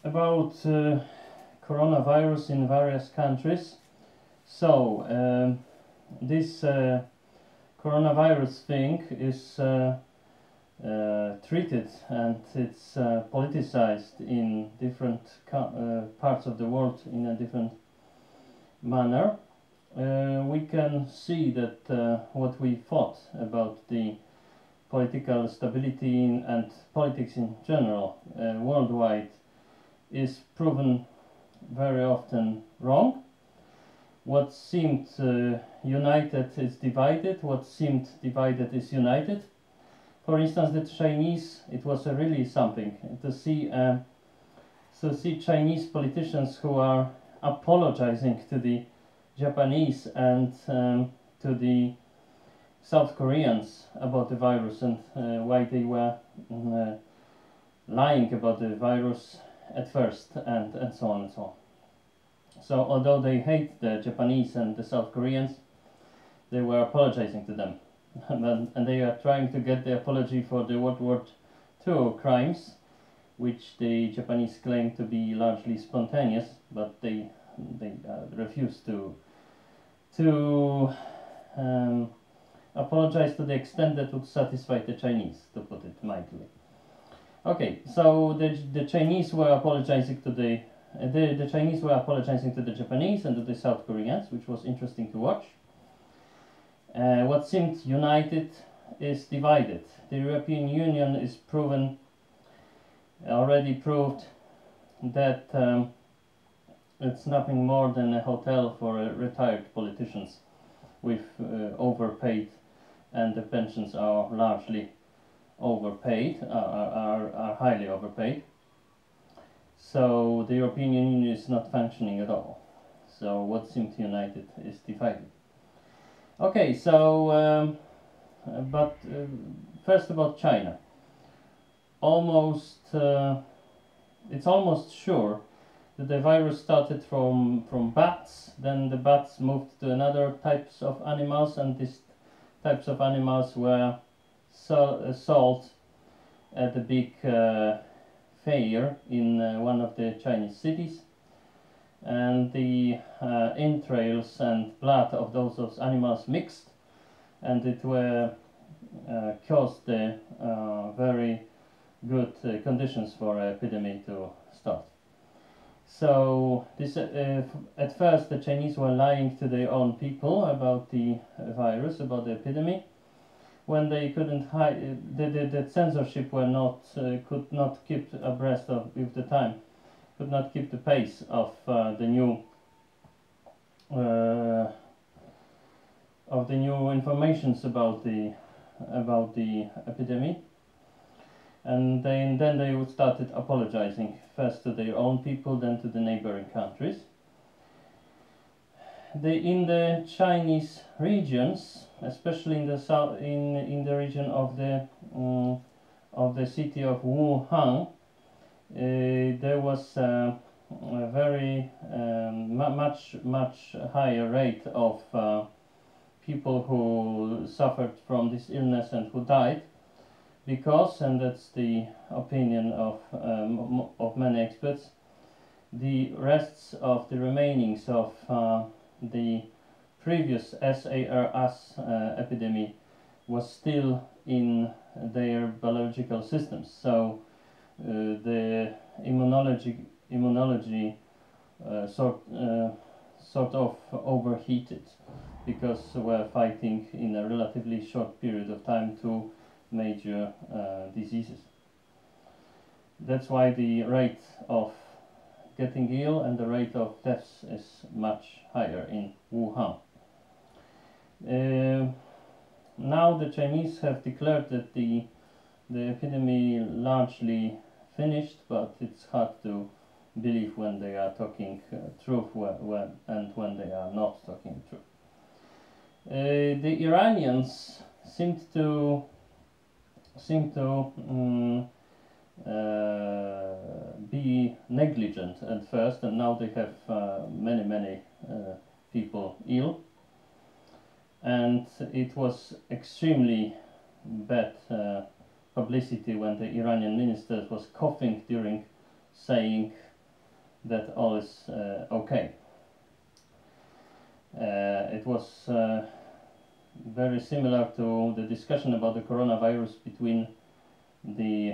about coronavirus in various countries. So this coronavirus thing is treated and it's politicized in different parts of the world in a different manner. We can see that what we thought about the political stability and politics in general worldwide is proven very often wrong. What seemed united is divided, what seemed divided is united. For instance, the Chinese, it was really something to see Chinese politicians who are apologizing to the Japanese and to the South Koreans about the virus and why they were lying about the virus at first and so on and so on. So although they hate the Japanese and the South Koreans, they were apologizing to them. And they are trying to get the apology for the World War II crimes, which the Japanese claim to be largely spontaneous, but they refuse to apologize to the extent that would satisfy the Chinese, to put it mildly. Okay, so the Chinese were apologizing to the Chinese were apologizing to the Japanese and to the South Koreans, which was interesting to watch. What seemed united is divided. The European Union is already proved that it's nothing more than a hotel for retired politicians with overpaid, and the pensions are largely overpaid, are highly overpaid. So the European Union is not functioning at all. So what seemed united is divided. Okay, so first about China. It's almost sure that the virus started from bats, then the bats moved to another types of animals, and these types of animals were sold at a big fair in one of the Chinese cities, and the entrails and blood of those animals mixed, and it caused the very good conditions for epidemic to start. So this at first the Chinese were lying to their own people about the virus, about the epidemic, when they couldn't hide, the censorship could not keep abreast with the time, could not keep the pace of the new informations about the epidemic, and then they started apologizing first to their own people, then to the neighboring countries. In the Chinese regions, especially in the south, in the region of the city of Wuhan, there was a very much higher rate of people who suffered from this illness and who died, because, and that's the opinion of many experts, the rests of the remainings of the previous SARS epidemic was still in their biological systems. So the immunology sort of overheated, because we're fighting in a relatively short period of time two major diseases. That's why the rate of getting ill and the rate of deaths is much higher in Wuhan. Now the Chinese have declared that the epidemic largely finished, but it's hard to believe when they are talking truth and when they are not talking truth. The Iranians seem to be negligent at first, and now they have many people ill, and it was extremely bad publicity when the Iranian minister was coughing during saying that all is okay. It was very similar to the discussion about the coronavirus between the